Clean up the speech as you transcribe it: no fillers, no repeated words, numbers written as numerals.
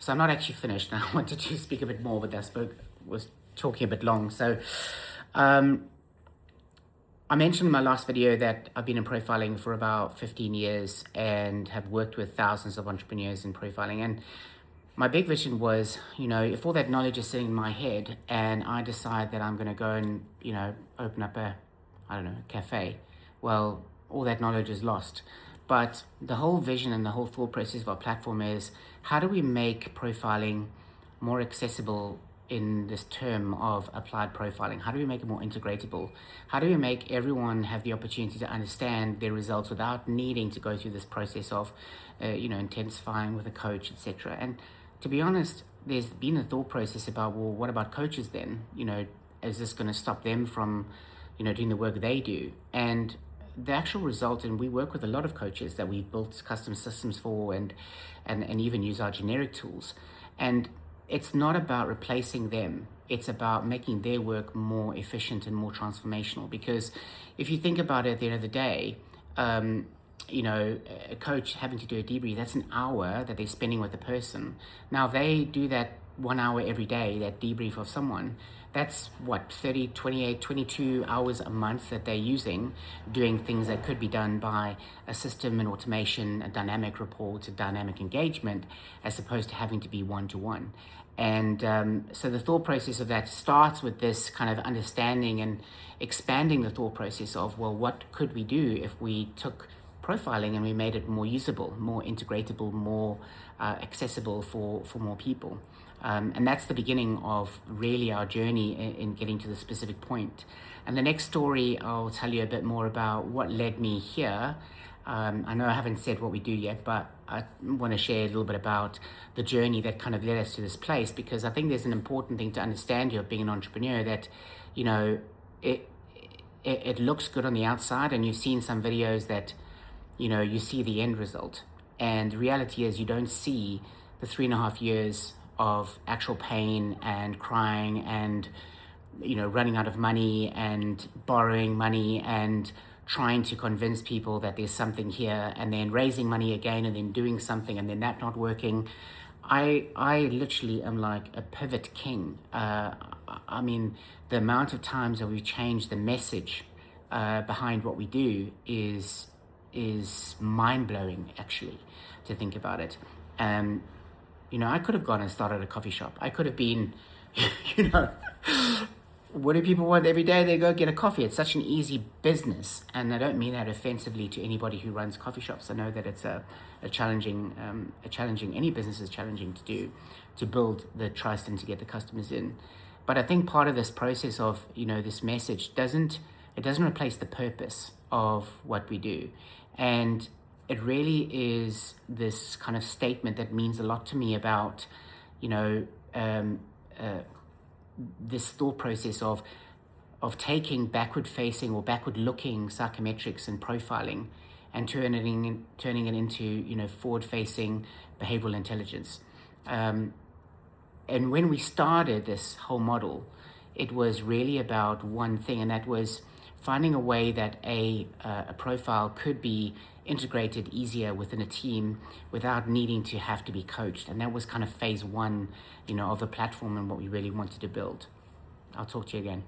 So I'm not actually finished. I wanted to speak a bit more, but was talking a bit long. So I mentioned in my last video that I've been in profiling for about 15 years and have worked with thousands of entrepreneurs in profiling. And my big vision was, if all that knowledge is sitting in my head and I decide that I'm going to go and, open up a cafe, well, all that knowledge is lost. But the whole vision and the whole thought process of our platform is, how do we make profiling more accessible in this term of applied profiling? How do we make it more integratable? How do we make everyone have the opportunity to understand their results without needing to go through this process of, intensifying with a coach, etc.? And to be honest, there's been a thought process about, well, what about coaches then? Is this going to stop them from, doing the work they do? And the actual result, and we work with a lot of coaches that we've built custom systems for and even use our generic tools. And it's not about replacing them. It's about making their work more efficient and more transformational. Because if you think about it, at the end of the day, a coach having to do a debrief, that's an hour that they're spending with the person. Now, if they do that 1 hour every day, that debrief of someone, that's 30, 28, 22 hours a month that they're using doing things that could be done by a system and automation, a dynamic report, a dynamic engagement, as opposed to having to be one-to-one. And so the thought process of that starts with this kind of understanding and expanding the thought process of, well, what could we do if we took profiling and we made it more usable, more integratable, more accessible for more people. And that's the beginning of really our journey in getting to the specific point. And the next story, I'll tell you a bit more about what led me here. I know I haven't said what we do yet, but I want to share a little bit about the journey that kind of led us to this place, because I think there's an important thing to understand here of being an entrepreneur, that, it looks good on the outside, and you've seen some videos that, you see the end result. And the reality is you don't see the 3.5 years of actual pain and crying and, running out of money and borrowing money and trying to convince people that there's something here, and then raising money again, and then doing something, and then that not working. I literally am like a pivot king. I mean, the amount of times that we've changed the message behind what we do is mind-blowing, actually, to think about it. I could have gone and started a coffee shop. I could have been, what do people want every day? They go get a coffee. It's such an easy business. And I don't mean that offensively to anybody who runs coffee shops. I know that it's a challenging, any business is challenging to do, to build the trust and to get the customers in. But I think part of this process of, this message doesn't replace the purpose of what we do. And it really is this kind of statement that means a lot to me about, this thought process of taking backward-facing or backward-looking psychometrics and profiling and turning it into, forward-facing behavioral intelligence. And when we started this whole model, it was really about one thing, and that was finding a way that a profile could be integrated easier within a team without needing to have to be coached. And that was kind of phase one, of the platform and what we really wanted to build. I'll talk to you again.